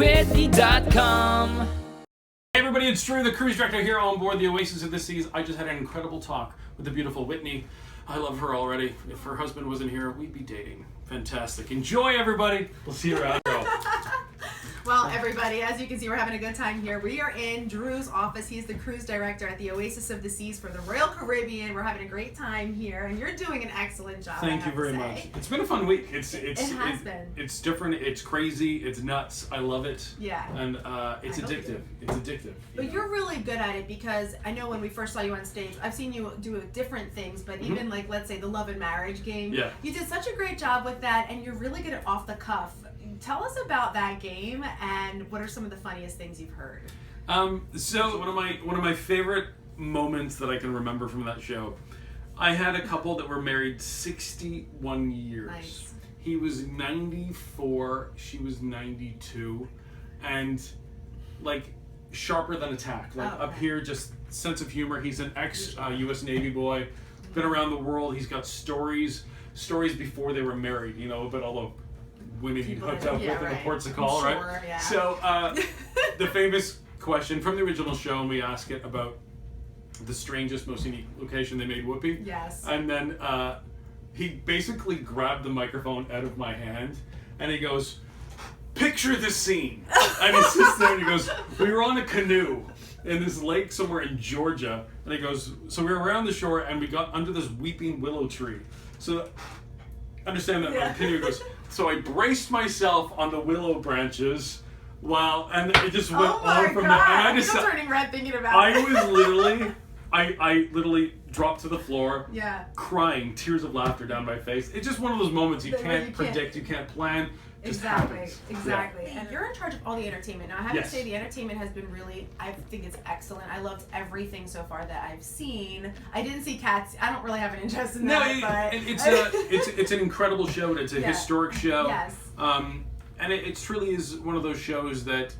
GotoWhitney.com. Hey everybody, it's Drew, the cruise director here on board the Oasis of the Seas. I just had an incredible talk with the beautiful Whitney. I love her already. If her husband wasn't here, we'd be dating. Fantastic. Enjoy, everybody. We'll see you around. Well, everybody, as you can see, we're having a good time here. We are in Drew's office. He's the cruise director at the Oasis of the Seas for the Royal Caribbean. We're having a great time here, and you're doing an excellent job. Thank you very much. It's been a fun week. It has been. It's different. It's crazy. It's nuts. I love it. Yeah. And it's addictive. It's addictive. But you're really good at it because I know when we first saw you on stage, I've seen you do different things, but even like, let's say, the Love and Marriage game. Yeah. You did such a great job with that, and you're really good at off the cuff. Tell us about that game and what are some of the funniest things you've heard? So one of my favorite moments that I can remember from that show, I had a couple that were married 61 years. Nice. He was 94, she was 92, and like sharper than a tack. Like up here, just sense of humor. He's an ex-U.S. Navy boy, been around the world. He's got stories before they were married. You know, about all the women he hooked up with in the ports of call, right? Yeah. So the famous question from the original show, and we ask it about the strangest, most unique location they made whoopee. Yes. And then he basically grabbed the microphone out of my hand, and he goes, "Picture this scene." And he sits there and he goes, "We were on a canoe in this lake somewhere in Georgia," and he goes, "So we were around the shore and we got under this weeping willow tree." So understand that the canoe goes, "So I braced myself on the willow branches and it just went on from there." And I just, I'm turning red thinking about I it. was literally, I literally dropped to the floor, crying, tears of laughter down my face. It's just one of those moments you can't predict, you can't plan. Exactly. Yeah. And you're in charge of all the entertainment. Now, I have to say the entertainment has been really, I think it's excellent. I loved everything so far that I've seen. I didn't see Cats. I don't really have an interest in that, but it's an incredible show. It's a historic show. Yes. And it truly is one of those shows that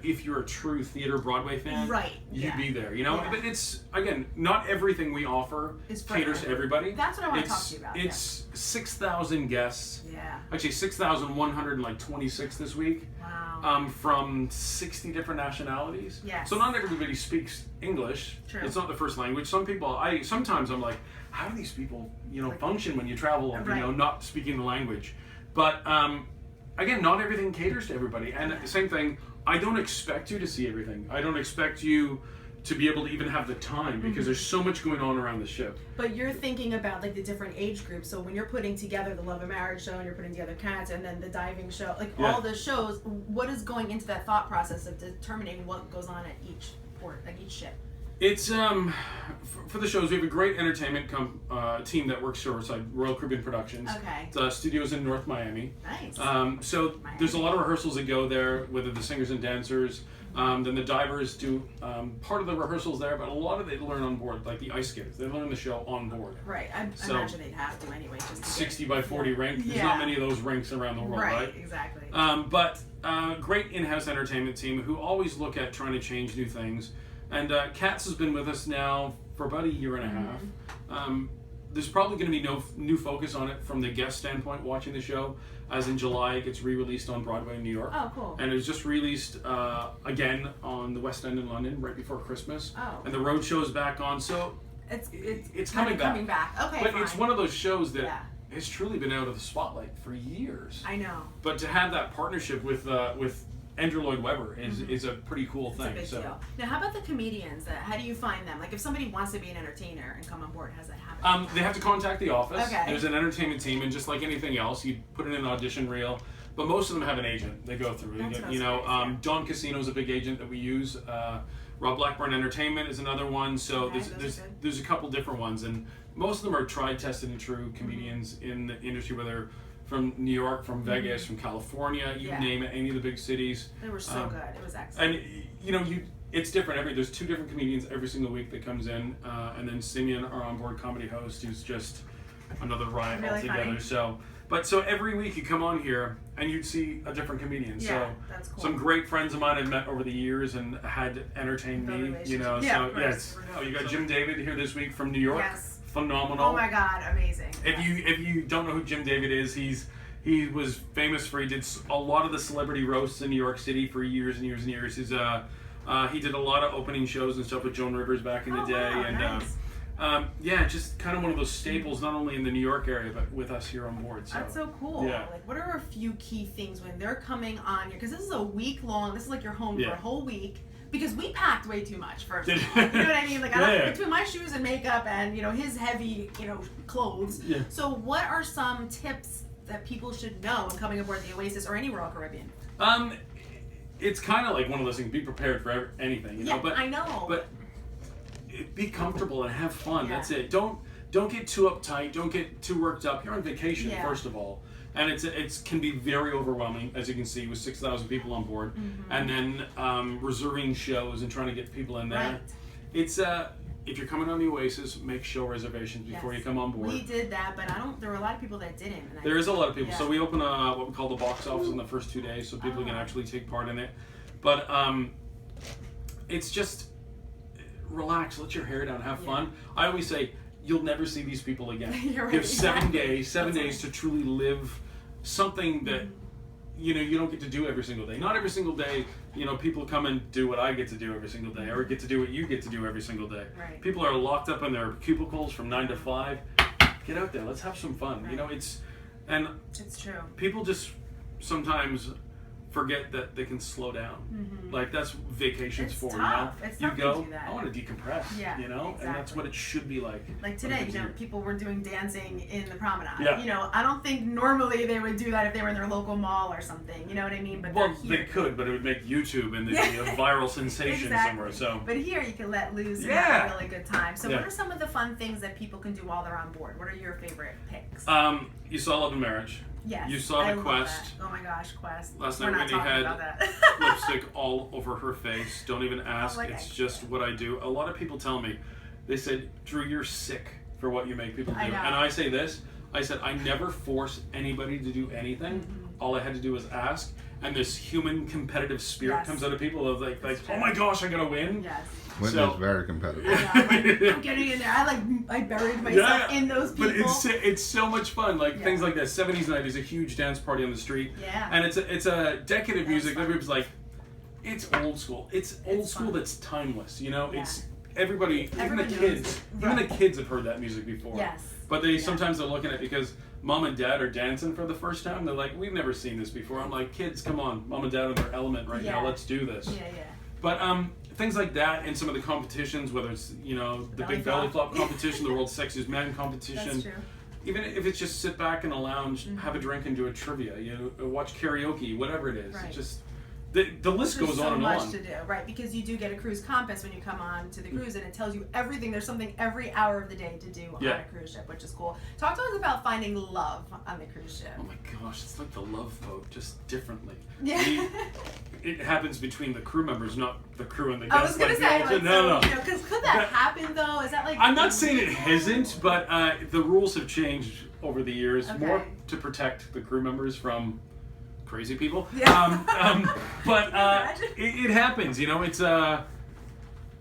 if you're a true theater Broadway fan, you'd be there. You know, but it's, again, not everything we offer caters to everybody. That's what I want to talk to you about. It's 6,000 guests. Yeah. Actually, 6,126 this week. Wow. From 60 different nationalities. Yes. So not everybody speaks English. True. It's not the first language. Some people, sometimes I'm like, how do these people, function when you travel, not speaking the language? But again, not everything caters to everybody. And same thing, I don't expect you to see everything. I don't expect you to be able to even have the time because there's so much going on around the ship. But you're thinking about like the different age groups. So when you're putting together the Love and Marriage show and you're putting together Cats and then the diving show, like all the shows, what is going into that thought process of determining what goes on at each port, like each ship? It's for the shows, we have a great entertainment team that works shoreside, Royal Caribbean Productions. Okay. The studio's in North Miami. Nice. So there's a lot of rehearsals that go there, whether the singers and dancers. Then the divers do part of the rehearsals there, but a lot of it they learn on board, like the ice skaters. They learn the show on board. Right. I imagine they'd have to anyway. Just to 60 by 40 rink. There's not many of those rinks around the world, right? Exactly. But great in-house entertainment team who always look at trying to change new things. And Cats has been with us now for about a year and a half. There's probably going to be no new focus on it from the guest standpoint watching the show, as in July it gets re-released on Broadway in New York. Oh, cool. And it was just released again on the West End in London right before Christmas. Oh. And the road show's back on, so it's coming back. Okay, but fine. it's one of those shows that has truly been out of the spotlight for years. I know. But to have that partnership with Andrew Lloyd Webber is a pretty cool thing. It's a big deal. Now, how about the comedians? How do you find them? Like, if somebody wants to be an entertainer and come on board, how's that happen? They have to contact the office. Okay. There's an entertainment team, and just like anything else, you put in an audition reel. But most of them have an agent they go through. Don Casino's a big agent that we use. Rob Blackburn Entertainment is another one. So there's a couple different ones, and most of them are tried, tested, and true comedians in the industry, whether from New York, from Vegas, from California, you name it, any of the big cities. They were so good. It was excellent. And it's different. There's 2 different comedians every single week that comes in, and then Simeon, our onboard comedy host, who's just another riot altogether. Funny. So every week you come on here and you'd see a different comedian. Yeah, that's cool. Some great friends of mine I've met over the years and had entertained me. You got Jim David here this week from New York. Yes. Phenomenal. Oh my God, amazing. If you don't know who Jim David is, he's He was famous for, he did a lot of the celebrity roasts in New York City for years and years and years. He did a lot of opening shows and stuff with Joan Rivers back in the day. Wow, and nice. just kind of one of those staples, not only in the New York area, but with us here on board. So. That's so cool. Yeah. Like, what are a few key things when they're coming on here? Because this is a week long. This is like your home for a whole week. Because we packed way too much, first of all. You know what I mean? Like, between my shoes and makeup and, his heavy, clothes. Yeah. So what are some tips that people should know when coming aboard the Oasis or any Royal Caribbean? It's kind of like one of those things. Be prepared for anything, know. But I know. But be comfortable and have fun. Yeah. That's it. Don't get too uptight. Don't get too worked up. You're on vacation, first of all, and it can be very overwhelming, as you can see, with 6,000 people on board, and then reserving shows and trying to get people in there. Right. It's if you're coming on the Oasis, make show reservations before you come on board. We did that, but there were a lot of people that didn't. And there is a lot of people. So we open what we call the box office in the first 2 days, so people can actually take part in it. But it's just relax, let your hair down, have fun. I always say you'll never see these people again. You're right. You have 7 days to truly live something that you don't get to do every single day. Not every single day, people come and do what I get to do every single day, or get to do what you get to do every single day. Right. People are locked up in their cubicles from 9 to 5. Get out there, let's have some fun. Right. It's true. People just sometimes forget that they can slow down. Like, that's vacations It's for tough. you. It's You tough go, to do that. I want to decompress. Yeah, and that's what it should be like. Like today, people were doing dancing in the promenade. Yeah. I don't think normally they would do that if they were in their local mall or something. You know what I mean? But they could, but it would make YouTube and they'd be a viral sensation somewhere. So. But here you can let loose and have a really good time. So what are some of the fun things that people can do while they're on board? What are your favorite picks? You saw Love and Marriage. Yes. You saw the Quest. Oh my gosh, Quest. Last night Whitney had lipstick all over her face. Don't even ask. It's just what I do. A lot of people tell me, they said, Drew, you're sick for what you make people do. And I say this, I said, I never force anybody to do anything. All I had to do was ask. And this human competitive spirit comes out of people of like oh my gosh, I gotta win. Yes. Whitney's very competitive. I'm getting in there. I buried myself in those people. But it's so much fun. Like things like that. 70s night is a huge dance party on the street. Yeah. And it's a decade of music. Everybody's like, it's old school. It's old school that's timeless. It's everybody, even the kids. Even the kids have heard that music before. Yes. But sometimes they're looking at it because mom and dad are dancing for the first time. They're like, we've never seen this before. I'm like, kids, come on, mom and dad are in their element right now. Let's do this. Yeah. But things like that and some of the competitions, whether it's the big belly flop competition, the world's sexiest man competition. That's true. Even if it's just sit back in a lounge, have a drink and do a trivia, watch karaoke, whatever it is. Right. It's just the list goes on and on. There's so much to do, right? Because you do get a cruise compass when you come on to the cruise, and it tells you everything. There's something every hour of the day to do on a cruise ship, which is cool. Talk to us about finding love on the cruise ship. Oh my gosh, it's like the Love Boat, just differently. Yeah. It happens between the crew members, not the crew and the guests. I was gonna say, no. Because could that happen though? Is that like? I'm not saying it hasn't, but the rules have changed over the years, more to protect the crew members from crazy people. Yeah. But it happens,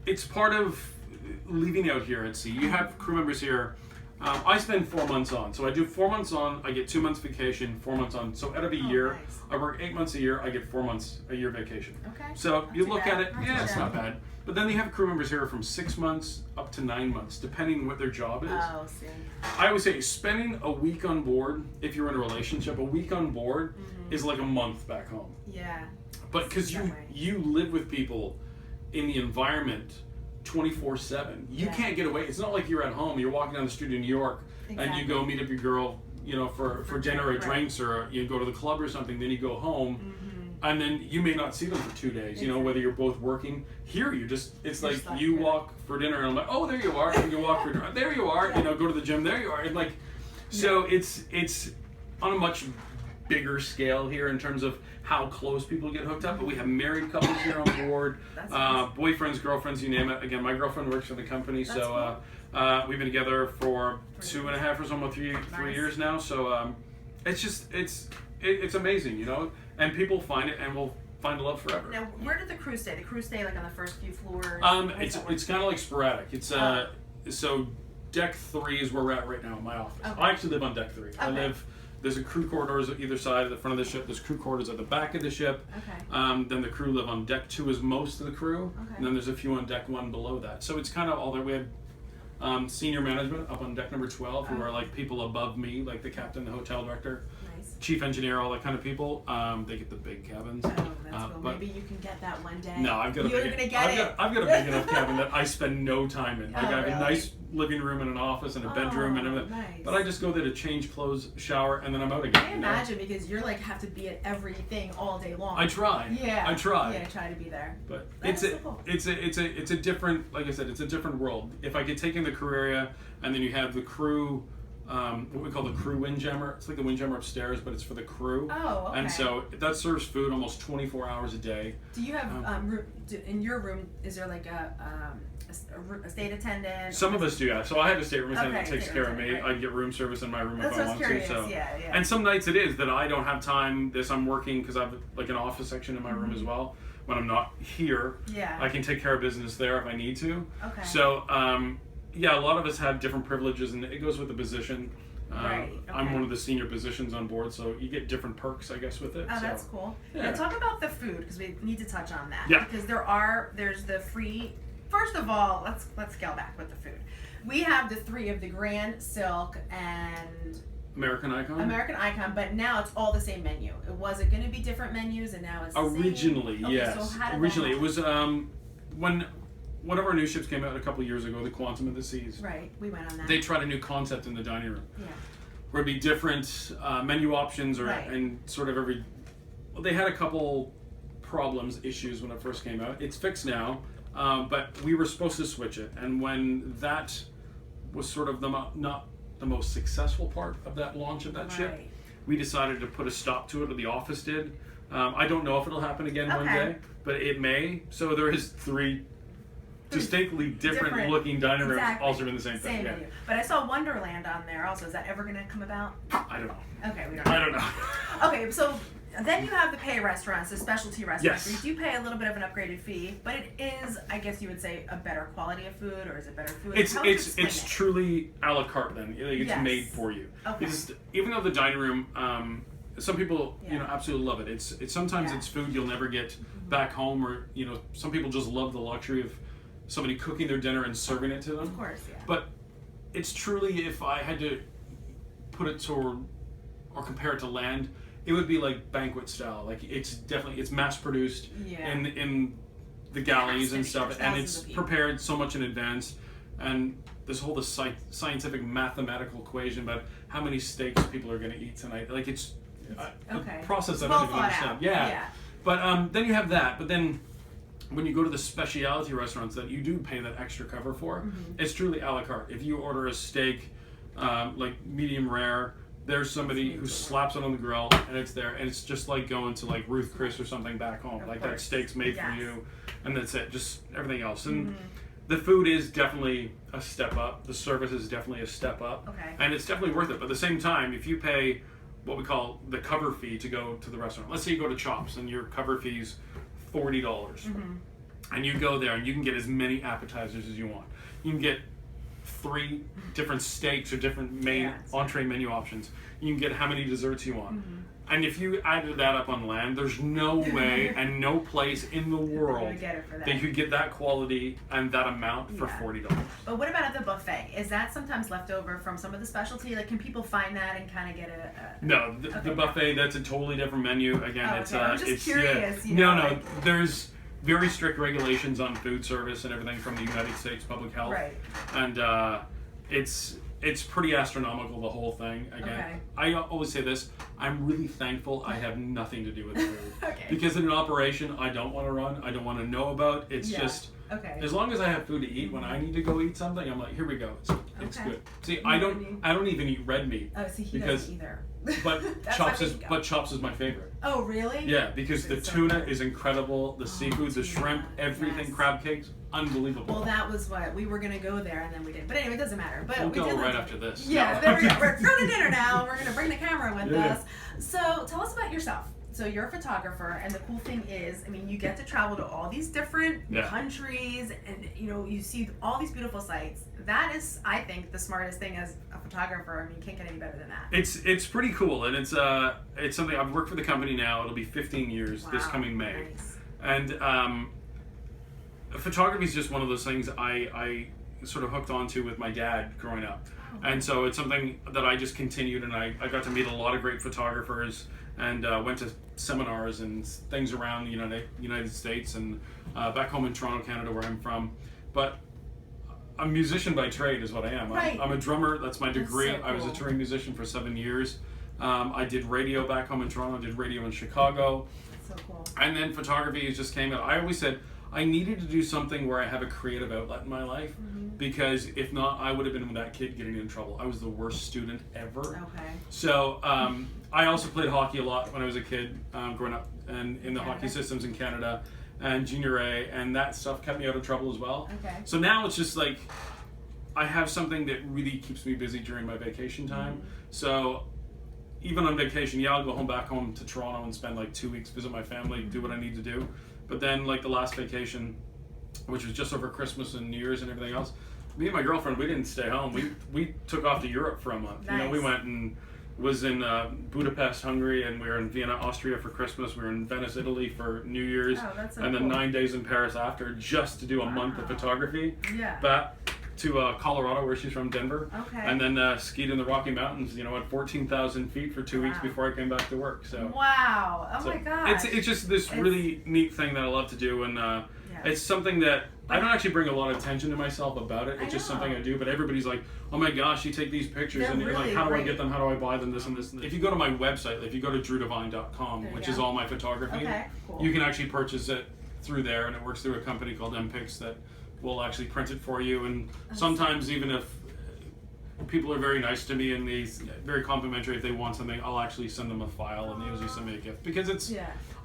it's part of leaving out here at sea. You have crew members here. I spend 4 months on, so I do 4 months on. I get 2 months vacation, 4 months on. So out of a year, nice. I work 8 months a year. I get 4 months a year vacation. Okay. So you look at it, Not it's not bad. But then you have crew members here from 6 months up to 9 months, depending what their job is. Oh, see. I always say spending a week on board, if you're in a relationship, a week on board is like a month back home. Yeah. But because you live with people in the environment 24/7, you can't get away. It's not like you're at home. You're walking down the street in New York and you go meet up your girl, for dinner or drinks, or you go to the club or something. Then you go home. And then you may not see them for 2 days, whether you're both working. Here, it's like you walk for dinner and I'm like, oh, there you are. And you walk for dinner, there you are. Go to the gym, there you are. And so it's on a much bigger scale here in terms of how close people get hooked up. But we have married couples here on board, boyfriends, girlfriends, you name it. Again, my girlfriend works for the company, so we've been together for 2.5 or almost 3 years now. So it's amazing, and people find it and will find love forever. Now, where did the crew stay? The crew stay like on the first few floors? It's kind of like sporadic. It's so deck 3 is where we're at right now in my office. Okay. I actually live on deck 3. Okay. I live There's a crew corridors at either side of the front of the ship. There's crew quarters at the back of the ship. Okay. Then the crew live on deck 2 is most of the crew. Okay. And then there's a few on deck 1 below that. So it's kind of all that. We have senior management up on deck number 12 who are like people above me, like the captain, the hotel director, chief engineer, all that kind of people. They get the big cabins. Oh, that's cool. But maybe you can get that one day. no, I've got a big enough cabin that I spend no time in. Like I have a nice living room and an office and a bedroom and everything. Nice. But I just go there to change clothes, shower, and then I'm out again. I imagine because you're like have to be at everything all day long. I try. Yeah. I try. Yeah, try to be there. But That's it's so cool. it's a different, like I said, it's a different world. If I get taken the crew area and then you have the crew, what we call the crew windjammer. It's like the windjammer upstairs, but it's for the crew. Oh, okay. And so that serves food almost 24 hours a day. Do you have in your room? Is there like a state attendant? Some of us do, yeah. So I have a state room attendant that takes care of me. Right. I get room service in my room That's if I want curious. to. So. Yeah. And some nights it is that I don't have time. I'm working because I have like an office section in my room as well. When I'm not here, I can take care of business there if I need to. Okay. So yeah, a lot of us have different privileges, and it goes with the position. Right. Okay. I'm one of the senior positions on board, so you get different perks, I guess, with it. Oh, so. that's cool. Yeah. Now talk about the food because we need to touch on that. Yeah. Because there's the free. First of all, let's scale back with the food. We have the 3 of the Grand, Silk, and American Icon, but now it's all the same menu. Was it going to be different menus, and now it's the originally, same? yes. So how did originally, that it was when one of our new ships came out a couple of years ago, the Quantum of the Seas. Right, we went on that. They tried a new concept in the dining room. Yeah. Where it'd be different menu options, and sort of every. Well, they had a couple issues when it first came out. It's fixed now, but we were supposed to switch it, and when that was sort of not the most successful part of that launch of that ship, we decided to put a stop to it, or the office did. I don't know if it'll happen again one day, but it may. So there is 3 distinctly different looking dining rooms all serving the same thing. Yeah. Menu. But I saw Wonderland on there also. Is that ever going to come about? I don't know. Okay, we don't know. I don't know. Okay, so then you have the pay restaurants, the specialty restaurants. Yes. You do pay a little bit of an upgraded fee, but it is, I guess you would say, a better quality of food, or is it better food? It's truly a la carte then. It's made for you. Okay. Even though the dining room, some people absolutely love it. It's sometimes it's food you'll never get back home, or some people just love the luxury of somebody cooking their dinner and serving it to them. Of course, yeah. But it's truly, if I had to put it to or compare it to land, it would be like banquet style. Like it's mass produced in the galleys and stuff, and it's prepared so much in advance. And this whole scientific mathematical equation about how many steaks people are going to eat tonight. Like it's a process I don't even understand. Yeah. But then you have that. But then when you go to the specialty restaurants that you do pay that extra cover for, it's truly a la carte. If you order a steak, like medium rare, there's somebody who slaps it on the grill and it's there, and it's just like going to like Ruth Chris or something back home. Like that steak's made for you, and that's it. Just everything else. And the food is definitely a step up. The service is definitely a step up. Okay. And it's definitely worth it. But at the same time, if you pay what we call the cover fee to go to the restaurant, let's say you go to Chops and your cover fee's $40, and you go there and you can get as many appetizers as you want. You can get 3 different steaks or different main entree menu options. You can get how many desserts you want. And if you added that up on land, there's no way and no place in the world that you could get that quality and that amount for $40. But what about at the buffet? Is that sometimes left over from some of the specialty? Like, can people find that and kind of get a No, the buffet, that's a totally different menu. Again, I'm just curious. No, there's very strict regulations on food service and everything from the United States Public Health. Right. And it's pretty astronomical, the whole thing. Again, I always say this, I'm really thankful I have nothing to do with food. Because in an operation I don't want to run, I don't want to know about, it's just, as long as I have food to eat, when I need to go eat something, I'm like, here we go, it's good. See, I don't even eat red meat. Oh, see, he doesn't either. But Chops is my favorite. Oh, really? Yeah, because the tuna is incredible, the seafood, the shrimp, everything, crab cakes, unbelievable. Well, that was what we were gonna go there, and then we didn't. But anyway, it doesn't matter. But we'll go right after this. Yeah, there we go. We're going to dinner now. We're gonna bring the camera with us. So tell us about yourself. so you're a photographer, and the cool thing is, I mean, you get to travel to all these different countries, and you see all these beautiful sights. That is, I think, the smartest thing as a photographer. I mean, you can't get any better than that. It's pretty cool, and it's something I've worked for the company now. It'll be 15 years this coming May, nice. And photography is just one of those things I sort of hooked onto with my dad growing up. And so it's something that I just continued, and I got to meet a lot of great photographers, and went to seminars and things around the United States and back home in Toronto, Canada, where I'm from. But I'm a musician by trade is what I am. Right. I'm a drummer. That's my degree. That's so I was a cool. touring musician for 7 years. I did radio back home in Toronto. I did radio in Chicago. That's so cool. And then photography just came out. I always said I needed to do something where I have a creative outlet in my life, because if not, I would have been that kid getting in trouble. I was the worst student ever. Okay. So I also played hockey a lot when I was a kid, growing up, and in the hockey systems in Canada and junior A, and that stuff kept me out of trouble as well. Okay. So now it's just like I have something that really keeps me busy during my vacation time. So even on vacation, I'll go back home to Toronto and spend like 2 weeks, visit my family, do what I need to do. But then, like the last vacation, which was just over Christmas and New Year's and everything else, me and my girlfriend, we didn't stay home. We took off to Europe for a month. Nice. We went and was in Budapest, Hungary, and we were in Vienna, Austria for Christmas. We were in Venice, Italy for New Year's, That's so and then cool. 9 days in Paris after, just to do a month of photography. Yeah. Back to Colorado, where she's from, Denver. Okay. And then skied in the Rocky Mountains, at 14,000 feet for 2 weeks Wow. before I came back to work. So. Wow! Oh So my gosh! it's just this really neat thing that I love to do, and it's something that I don't actually bring a lot of attention to myself about it. It's just something I do, but everybody's like, oh my gosh, you take these pictures, They're and you're really like, how do I great. get them? How do I buy them? This and this. And this. If you go to my website, if you go to drewdevine.com, There you which go. is all my photography, Okay, cool. you can actually purchase it through there, and it works through a company called MPix that will actually print it for you. And sometimes even if people are very nice to me and they're very complimentary, if they want something, I'll actually send them a file, and they usually send me a gift, because it's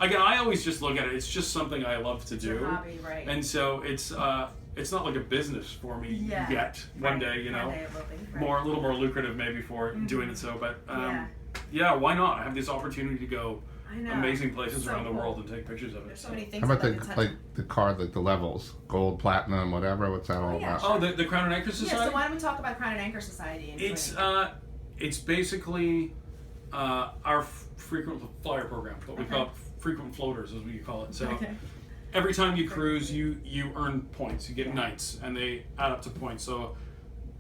again, I always just look at it, it's just something I love to do. Your hobby, right? And so it's not like a business for me yet. One day, One day it will be, right. more a little more lucrative maybe for doing it. So, but why not? I have this opportunity to go I know. amazing places So around the cool. world and take pictures of it. There's so many How things. about I'd like to touch on. the card, like the levels, gold, platinum, whatever? What's that all yeah, about? Oh, the Crown and Anchor Society. Yeah, so why don't we talk about Crown and Anchor Society? And It's basically our frequent flyer program, what we call frequent floaters, as we call it. So every time you cruise, you earn points. You get nights, and they add up to points. So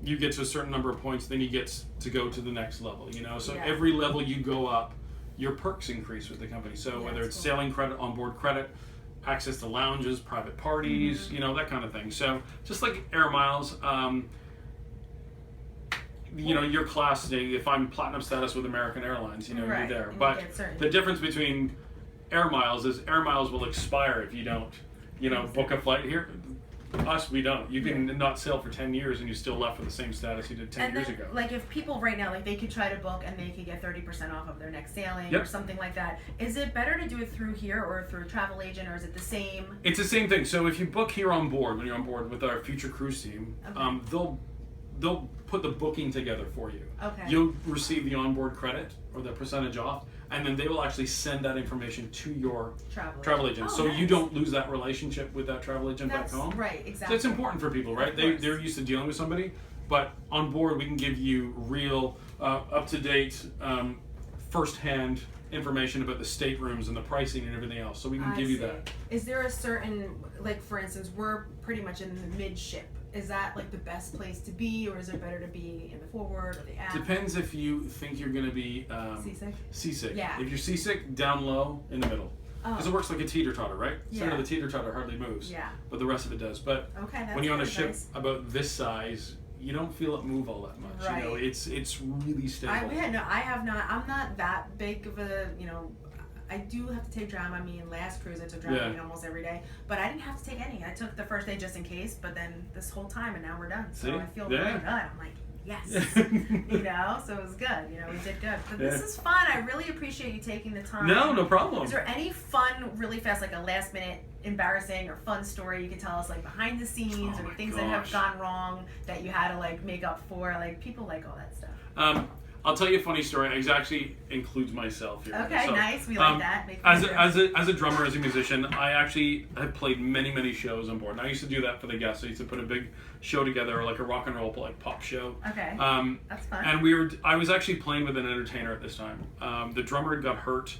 you get to a certain number of points, then you get to go to the next level. So every level you go up, your perks increase with the company. So whether it's sailing credit, onboard credit, access to lounges, private parties, that kind of thing. So just like air miles. Your class today, if I'm platinum status with American Airlines, you're there. And But you get certain- the difference between air miles is air miles will expire if you don't, book a flight here. Us, we don't. You can not sail for 10 years and you're still left with the same status you did 10 years ago. Like if people right now, like they could try to book and they could get 30% off of their next sailing or something like that. Is it better to do it through here or through a travel agent, or is it the same? It's the same thing. So if you book here on board, when you're on board with our future cruise team, they'll put the booking together for you. Okay. You'll receive the onboard credit or the percentage off, and then they will actually send that information to your travel agent. Oh, so nice. you don't lose that relationship with that travel agent back home. Right, exactly. So it's important for people, right? Of course. They're used to dealing with somebody, but on board we can give you real, up-to-date, first-hand information about the staterooms and the pricing and everything else. So we can give you that. Is there a certain, like for instance, we're pretty much in the midship. Is that like the best place to be, or is it better to be in the forward or the aft? Depends if you think you're going to be seasick. Yeah. If you're seasick, down low, in the middle. Because it works like a teeter-totter, right? Yeah. So the teeter-totter hardly moves. Yeah. But the rest of it does. But that's when you're on a very ship nice. about this size, you don't feel it move all that much. Right. It's really stable. I have not. I'm not that big of a, I do have to take Dramamine. Last cruise I took Dramamine almost every day, but I didn't have to take any. I took the first day just in case, but then this whole time, and now we're done. So I feel really good. I'm like, yes, so it was good. We did good. But this is fun. I really appreciate you taking the time. No problem. Is there any fun, really fast, like a last minute embarrassing or fun story you could tell us, like behind the scenes, or things that have gone wrong that you had to like make up for? Like people like all that stuff. I'll tell you a funny story. It actually includes myself here. Okay, So, nice. We like that. Make As friends. a drummer, as a musician, I actually have played many shows on board. And I used to do that for the guests. I used to put a big show together, like a rock and roll like pop show. Okay. That's fun. And I was actually playing with an entertainer at this time. The drummer got hurt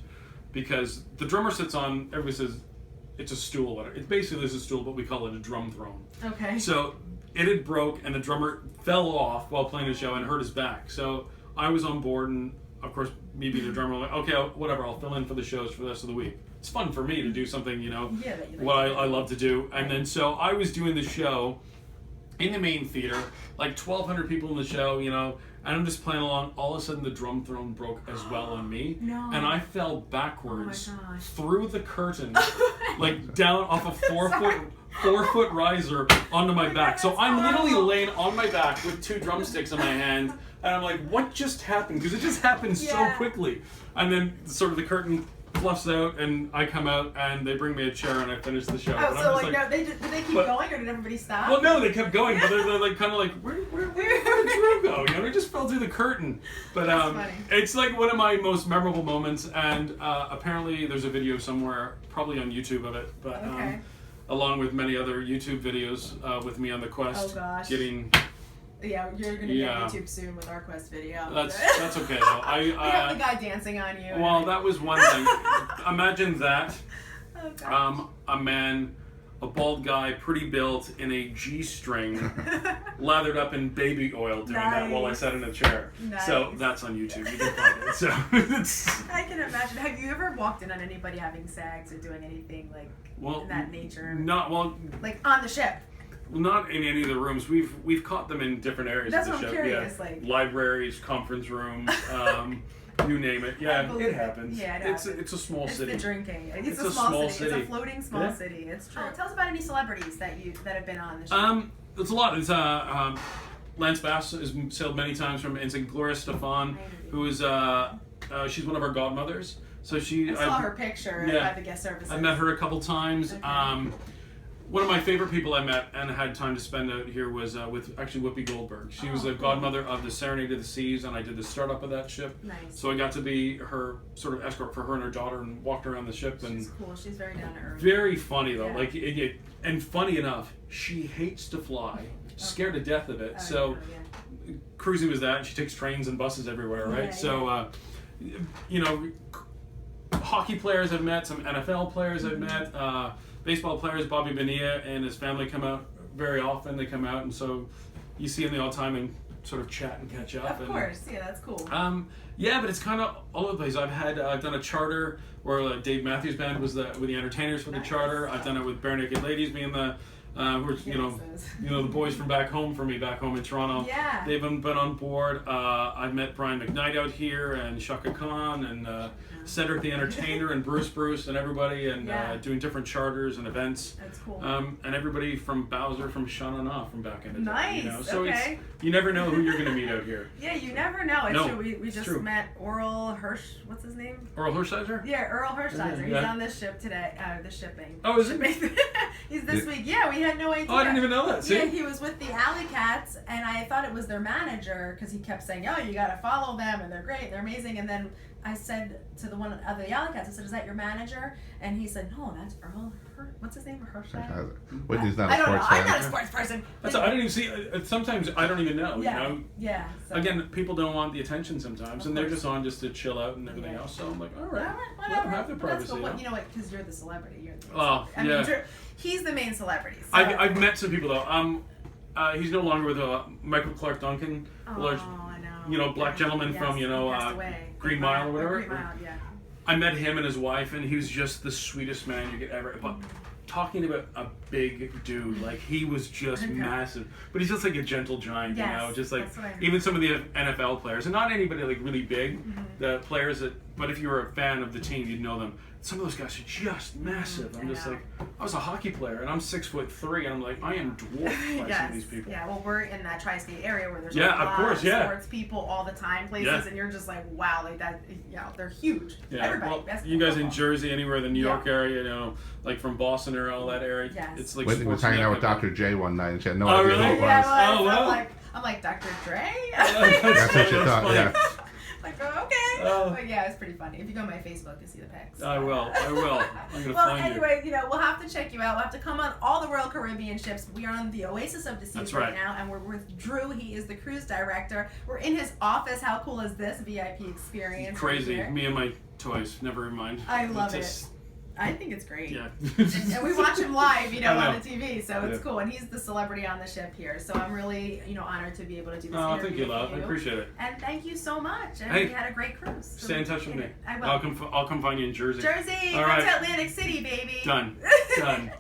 because the drummer sits on, everybody says it's a stool. It basically is a stool, but we call it a drum throne. Okay. So it had broke, and the drummer fell off while playing the show and hurt his back. So I was on board, and of course, me being a drummer, I'm like, okay, whatever, I'll fill in for the shows for the rest of the week. It's fun for me to do something, that you like what I love to do. And then so I was doing the show in the main theater, like 1,200 people in the show, and I'm just playing along. All of a sudden, the drum throne broke as well on me, and I fell backwards through the curtain, like down off a 4-foot riser onto my back. So I'm literally laying on my back with 2 drumsticks in my hand, and I'm like, what just happened? Because it just happened so quickly. And then sort of the curtain fluffs out, and I come out, and they bring me a chair, and I finish the show. Oh, so no, did they keep going, or did everybody stop? Well, no, they kept going, but they're like kind of like, where did Drew go? We just fell through the curtain. But it's like one of my most memorable moments, and apparently there's a video somewhere, probably on YouTube of it, but along with many other YouTube videos with me on the quest, getting. Yeah, you're gonna get YouTube soon with our quest video. That's okay though. We have the guy dancing on you. Well, that was one thing. Imagine that. A man, a bald guy, pretty built, in a G-string, lathered up in baby oil, doing that while I sat in a chair. Nice. So that's on YouTube. You can find it. So I can imagine. Have you ever walked in on anybody having sex or doing anything like in that nature? Like on the ship. Not in any of the rooms. We've caught them in different areas of the ship. That's what I'm curious. Like libraries, conference rooms, you name it. Yeah, it happens. Yeah, it's a small city. It's the drinking. It's a small city. It's a floating small city. It's true. Tell us about any celebrities that have been on the show. It's a lot. It's Lance Bass has sailed many times from, and Gloria Stefan, who is she's one of our godmothers. So I saw her picture at the guest services. I met her a couple times. Okay. One of my favorite people I met and had time to spend out here was with actually Whoopi Goldberg. She was a godmother of the Serenade of the Seas, and I did the startup of that ship. Nice. So I got to be her sort of escort for her and her daughter, and walked around the ship. She's cool. She's very down to earth. Very funny though. And funny enough, she hates to fly, scared to death of it. Cruising was that, and she takes trains and buses everywhere, right? Hockey players I've met, some NFL players I've met. Baseball players, Bobby Bonilla and his family come out very often. They come out, and so you see them all the time and sort of chat and catch up. Of course, that's cool. But it's kind of all over the place. I've done a charter where Dave Matthews Band was with the entertainers for the charter. I've done it with Bare Naked Ladies being the the boys from back home in Toronto. Yeah. They've been on board. I've met Brian McKnight out here, and Shaka Khan, and Cedric the Entertainer, and Bruce and everybody, and doing different charters and events. That's cool. And everybody from Bowser, from Sean and off from back in the day. Nice. So you never know who you're going to meet out here. Yeah, you never know. It's true. We just true. met Oral Hirsch. What's his name? Earl Hershiser? Yeah, Earl Hershiser. He's on this ship today. The shipping. Oh, is he? He's this week. Yeah, we had no idea. Oh, I didn't even know that. See? Yeah, he was with the Alley Cats, and I thought it was their manager because he kept saying, "Oh, you got to follow them, and they're great, they're amazing." And then I said to the one of the Alley Cats, I said, "Is that your manager?" And he said, "No, that's Earl. What's his name? Hershiser." Whitney's not I a don't know. sports I'm fan. not a sports person. I didn't even see. Sometimes I don't even know. Yeah. You know. Yeah. So. Again, people don't want the attention sometimes, and they're just on just to chill out and everything else. So I'm like, all right, whatever. have their privacy. You know what? Because you're the celebrity. You're the main celebrity. I mean, he's the main celebrity. So. I've met some people though. He's no longer with Michael Clark Duncan, large, I know. Black gentleman from Green Mile or whatever. Green Mile, yeah. I met him and his wife, and he was just the sweetest man you could ever. But talking about a big dude, like he was just massive, but he's just like a gentle giant, just like even some of the NFL players, and not anybody like really big, the players that. But if you were a fan of the team, you'd know them. Some of those guys are just massive. I'm just like, I was a hockey player, and I'm 6'3", and I'm like, I am dwarfed by some of these people. Yeah, well, we're in that tri-state area where there's sports people all the time, places, and you're just like, wow, like that. Yeah, they're huge. Yeah, everybody. You guys in Jersey, anywhere in the New York area, like from Boston or all that area, it's like. Whitney was hanging out with Dr. J one night, and she had no idea who it was. Yeah, I'm like Dr. Dre. That's what she thought. Yeah. Like, oh, okay. Oh. But yeah, it's pretty funny. If you go on my Facebook, you'll see the pics. I will. I'm gonna Well, find anyway, we'll have to check you out. We'll have to come on all the Royal Caribbean ships. We are on the Oasis of the Seas That's right right. now, and we're with Drew. He is the cruise director. We're in his office. How cool is this VIP experience? Crazy. Right here? Me and my toys. Never mind. I love Just- it. I think it's great. Yeah. And we watch him live, I know. on the TV, so it's Yeah. cool. And he's the celebrity on the ship here, so I'm really, honored to be able to do this Oh, interview thank you, with love. I appreciate it. And thank you so much. And Hey, we had a great cruise. So Stay in touch with me. I will. I'll come find you in Jersey. Jersey, All come right. to Atlantic City, baby. Done. Done.